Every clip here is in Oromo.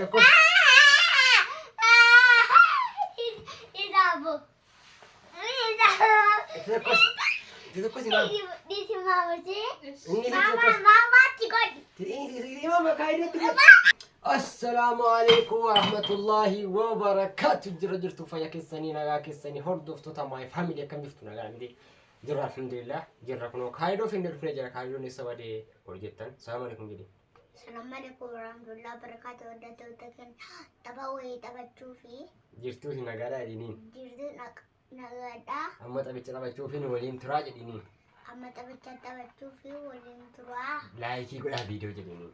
Isabu. Itu kok sih, Mam? Di si mama sih. Ini Mama cikot. ini Mama kayak itu. Assalamualaikum warahmatullahi wabarakatuh. Jirtu faya kisani naga kisani hordoftu tamai family kam diftu naga ngidi. Jirra alhamdulillah. Jirra kuno kaido finder freja kaido ni sabade porjetan. Assalamualaikum gidi. Assalamualaikum warahmatullahi wabarakatuh. Udah tahu tekan tabawi tabacufi. Jirtu si nagara ini. Jirdu nagada. Amma tabicha tabacufi ni walin turaja ini. Amma tabacufi walin turah. Like ko da video jadi ini.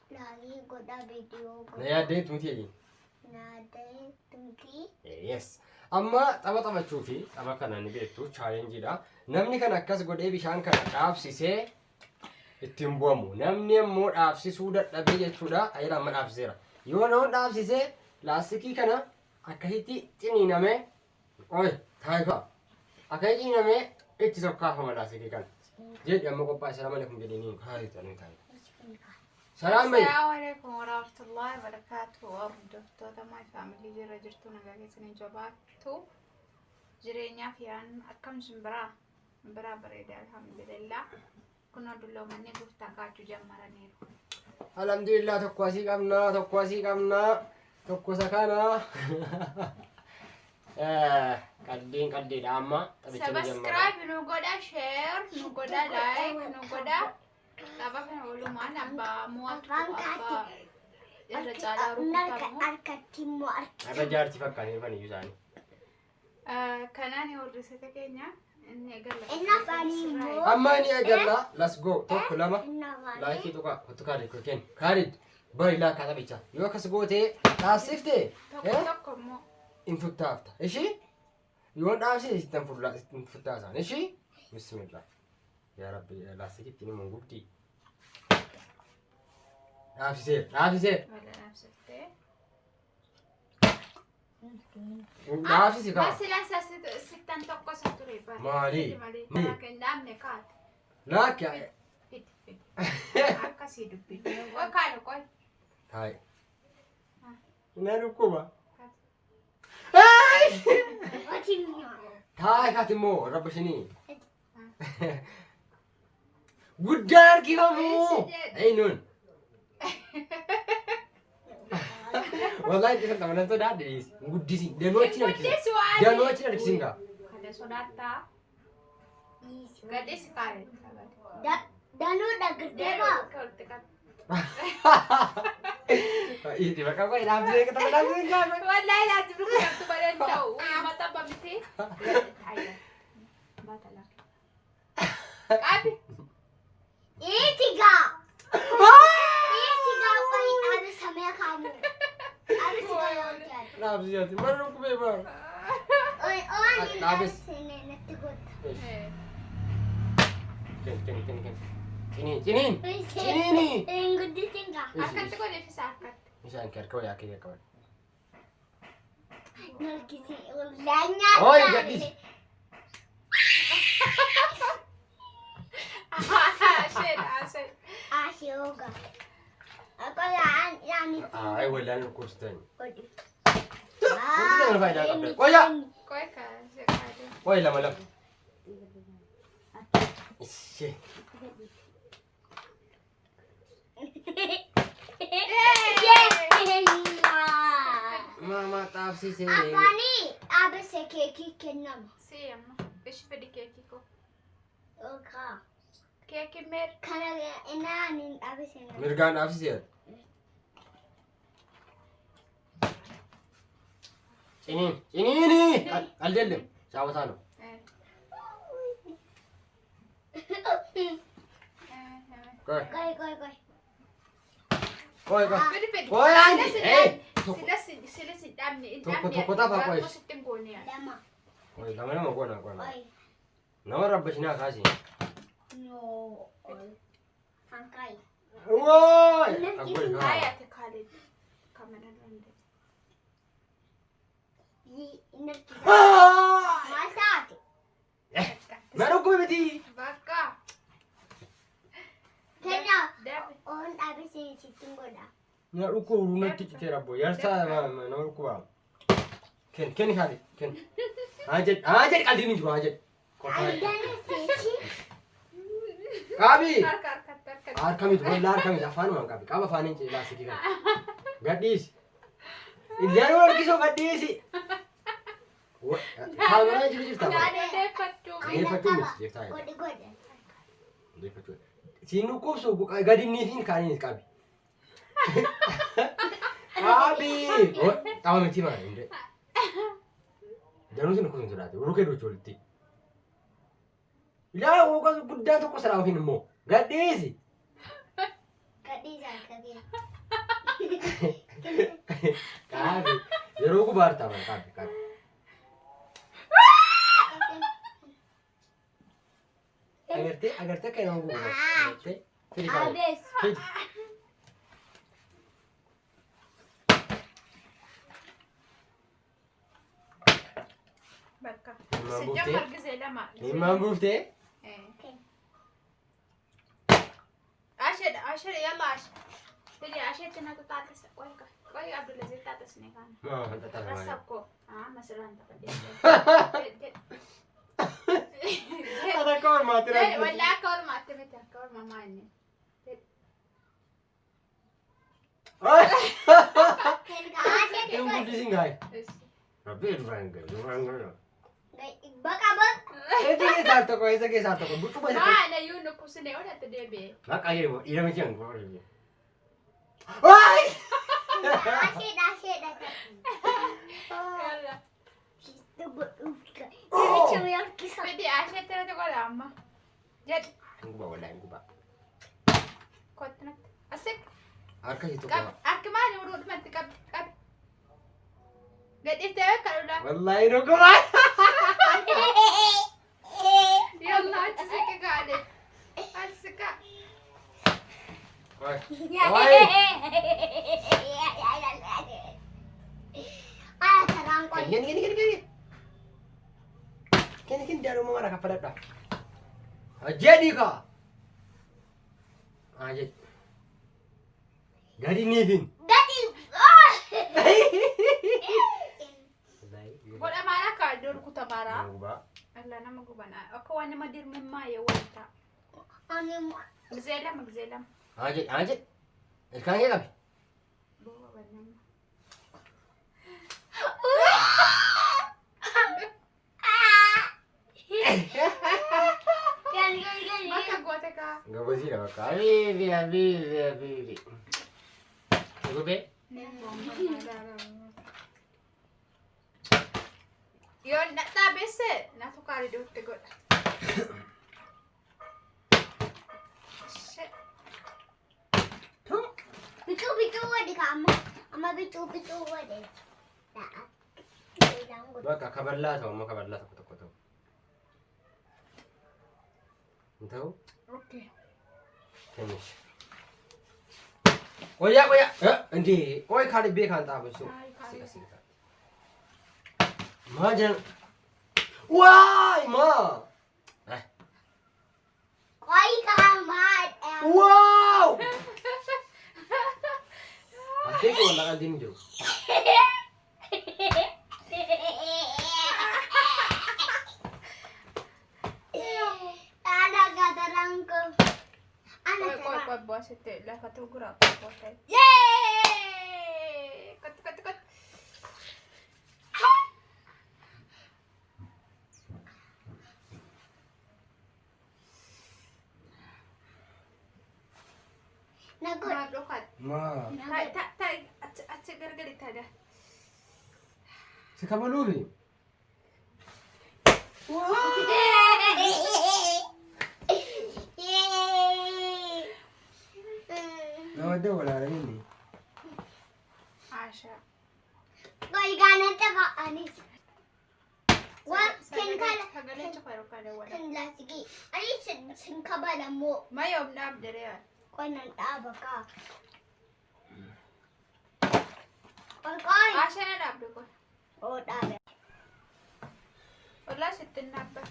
Lagi goda video. Na ya date muti aja. Nade tungki. Yes. Amma tabacufi taba kana ni betu challenge da. Namni kana akkas gode bishaan kana dhaabsise ittiin bu'amu. Namni immoo dhaabsisuu dadhabee jechuudha. Ayira amma dhaabsiseera. Yoo nama dhaabsise laastikii kana akkasitti ciniinamee taayifa. Akkasitti ciniinamee itti sokkaafama laastikii kana. Jedhi amma qophaa'e salaam alaikum jedhanii haalitanii taayifa. Salaam bayi. Assalamualaikum warahmatullahi wabarakatuh. Hordoftoota my family jirra jirtu nagaa keessanii jabaattu. Jireenyaa fi akkam simbiraa bareeda alhamdulillah. Kunoo dulloomanii guftaa kaachuu jammaraniiru. Alhamdulillah tokko asii qabna tokko sakana. Qaldiidha amma taphicha ni jammara. Subscribe nu godha, share nu godha, like nu godha. Tapha kana walumaan abbaa mo'atu abbaa irra caalaa rukutamu. Arkatti immoo arkatti. Arra jaarti fakkaatanii dhufan iyyuu isaanii. Kanaan hordoftoota keenya inni eegalla. Amma ni eegalla. Let's go. Tokko lama. Laayikii tokko kaarid bari laakkaa taphicha. Yoo akkas gootee dhaabsiftee tokko immoo in futtaafta. Ishii yoo dhaabsite ittiin futtaasan. Ishii bismillah. Yaa Rabbi laastikitti ni mungubdii. Dhaabsisee. wala dhaabsattee. Dhaabsisi kaa. Masila sittan tokko isa ture bara. Maali? Kennaamne kaate. Laakki. Fidi. Akkasii dubbinu. Qoy kaadha qoy. Taa'e. Ina dhukkuba. Taa'e kaati immoo rabba shinii. Guddaan harkifamu. Eenyuun? Wallahi itti fakkaaman sodaadhe guddisi danoochi harkisin gaa. Kada sodaattaa. Gadis kaare. Danuu dhagirdeema. Itti bakka qoy dhaabsee gaa. Wallahi laati biru qabdu badan ta'u. Mata bamti. Batala. Qabi. Itiga qoy abi samee kaamu. Abi sigaa Dhaabsisaati mana dhukkubee bara. Dhaabis. Natti goota. Ciniin. Guddisinga. Akkatti godhe fisa akkatti. Isaan harka wayyaa kee qaban. Nalkisi laanyaa. Oy gadhiisi. Asheen. Ashooga. Ako yaani. Ay wallaan dhukkubsitan. Odi. Hundi nama faayidaa qabda. Qoya. Qoy kaase kaade. Qoy lama. Ishee. Mama dhaabsisee. Abbani abese keekii kennama. Si amma. Ishi fedhi keekii ko. Oka. Keekii meer. Kana inaanin abese. Mirgaan dhaabsisee. Ciniini. Aldeellem. Saawwataano. Qoy. Fedhi. Qoy andi. Sila si damni. Tokko tapha qoy. Sittin gooniya. Lama. Qoy lama goona. Oi. Nama rabbashinaa kaasi. No. Fankai. Woy. Ayate Khalid. Kamera rende. Masaati. Mana dhukkube miti. Bakka. Kenna. Dabe. On abese sittin godha. Na dhukkoo natti citee rabbo. Yarsaa na dhukkubaa. Ken haali ken. Haa jedh qaldiin hin jiru haa jedh. Qaabi. Harkamitu wallaa harkamitu afaanuma qaabi. Qaaba afaaniin cilaa sikii kana. Gadhiisi. Illeen harkisoo gadhiisi. Kaameraa jiru jirta. Deeffachuu miti jeeftaa. Deeffachuu. Siin dhukkubsu gadi niitiin kaaniin qaabi. Qaabi. Qaama miti maa hin dee. Danuusin dhukkubsuun jiraate. Urukee dochoo walitti. Ilaa hooqa guddaa tokko saraa ofiin immoo. Gadhiisi. Qaabi. Yeroo gubaartaa mana qaabi qaabi. Agartee kan nama gubaartaa. Agartee. Fidi qaabi. Fidi. Bakka. Sejamar gisee lama. Himmaan buuftee? Ashee yalla ashee. Fidi ashee tina tutaates. Qoy Abdulaziz taates ne kana. Maa kan tataa Rasakko. Masalan tafadhee. Ada kau mati lagi. Wala akka ormaatti miti akka ormamaa inni. Yang budi singai. Tapi bangga. Baka bak. Itu satu kau, itu satu kau. Butuh banyak. Mana yun kusine udah tedebe. Maka ayo, ira macam kau ini. Wah! Asyik. Yalla. Kisah. Fidi ashee tina tuh lama. Jad. Aku bawa lain aku bawa. Kotna. Asik. Arka itu Kap. kau. Akmal urut mati kap. Gadif tayo kalula. Wallahi no kau. Yalla asik kagade. Asik. Woi. Ah, terang kau. Gini. Kan dia rumah mana kapalat dah. Jadi kah? Jadi. Gadi nivin. Gadi. Buat amara ka dur kutabara. Ba. Allah nama gubana. Ako wani madir mimma ya wanta. Ani Magzelam. Jadi. Sekarang ya kami. Bawa banam. Maka gua teka. Enggak bersih dah kak. Bibi. Cukup be? Yon nak tabis eh. Nak tukar hidup tegot. Shit. Bicu ada kamu. Ama bicu ada. Baka kabarlah tau, mau kabarlah takut tau. Tahu? Okay. Finish. Oya. Nanti. Oi kali be kan tak bersih. Asik. Ma jangan. Wah, ma. Koi kamat. Wow. Asik kau nak adin jo. Koi bos itu lah kata gerak bos. Yeay! Kat. Nagot. Ma. Tak. Acik gara-gara tada. Sekarang luri. Wow. Ada wala ini. Asha. Koi ganan taba anis. Wah, Kagalan cakap kada wala. kan lasigi. Ani sin kabala mo. Mayom na abdere. Koi nan taba ka. Koi. Asha na abdo ko. Oh, taba. Wala sitin na ba.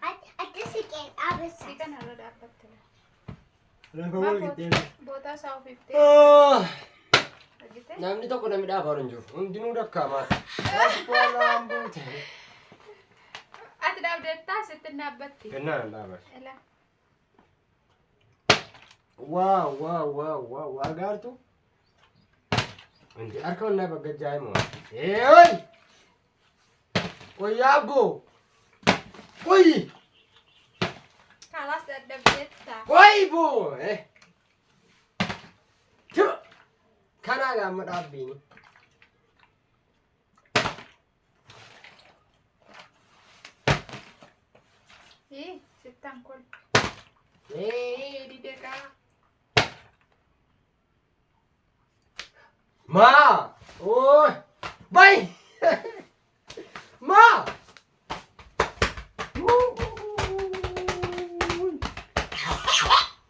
At sikin abis. Sika na dapat. Boota isaa ofiiftee. Namni tokko namni dhaabaa hin jiru. Hundinuu dhakkaamaa. Asfaalaan buute. Ati dhaabdeettaa sitti dhaabbatti. Kennaan dhaabaa. Ela. Wow. Agartu? Indi harka onnaa bagga jaa'imoo. Oi! Yaabbo! Oi! Kalas dadhabdeettaa. Oi boo! Kanaa gaamma dhaabbiini. Sittan kol. Dideeqaa. Ma! Oi! Bai! Ma!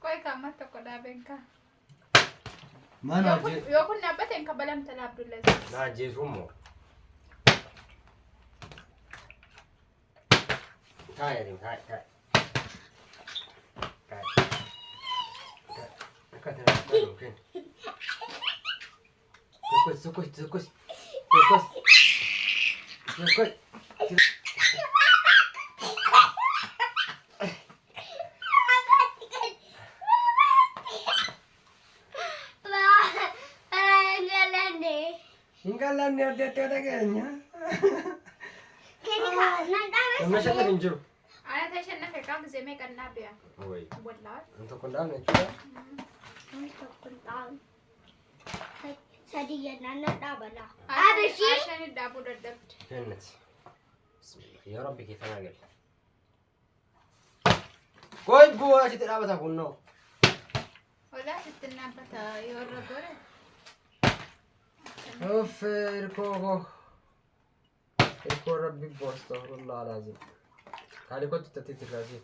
Koi kamma tokko dhaabeen kaa. Mana Yoo kun dhaabbateen kabalamta Abdullaziz. na jeesummoo. Taa'e. Tokkos. Hingalanne addeettee dhageenya. Nama shakka hin jiru. Ana ta'e shannafe kaa gisee meeqan dhaabeya. Oi. Wallaahi. An tokko hin dhaabne jechuudha. Sadii jennaan na dhaabala. Ashani dhaabuu dadhabde. Kennati. Bismillah. Yaa Rabbi kee tanaa gali. Koi bu'aa asitti dhaabata kunnoo. Wallaahi sitti dhaabbata yoo irra gore. Of irkoo Rabbi bosta wallah lazim. Kali kotti tatti tirkaasi.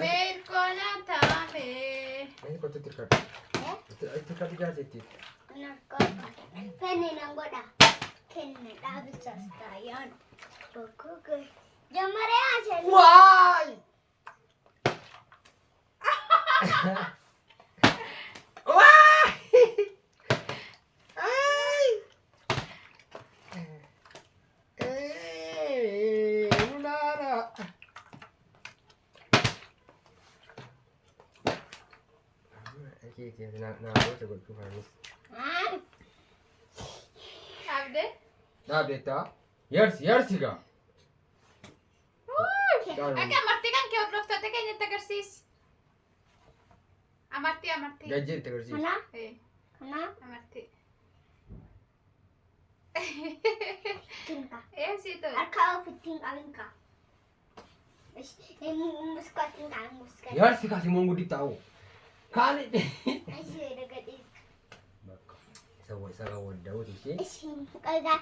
Meerkoona taame. Ini kotti tirkat. Tirkat gaasitti. Penni nan godha. Kenne dhaabisas taayaan. Bokkoo jammaree haasani. Waay! Dhaabdeetta? Yarsi gaa. Akka amartii kan kee hordoftoota keenyatti agarsiisi. Amartii. Gajjeetti agarsiisa. Kana Amartii. tinka. Siito. Harka ofittiin qabinka. Muskaatiin kan muskaa. Yarsi kaasi moon guddi taa'u. Kaali. Ishee dagadhee. Bakka. Isa wadda wuti ishee. Ishiin qalgaa.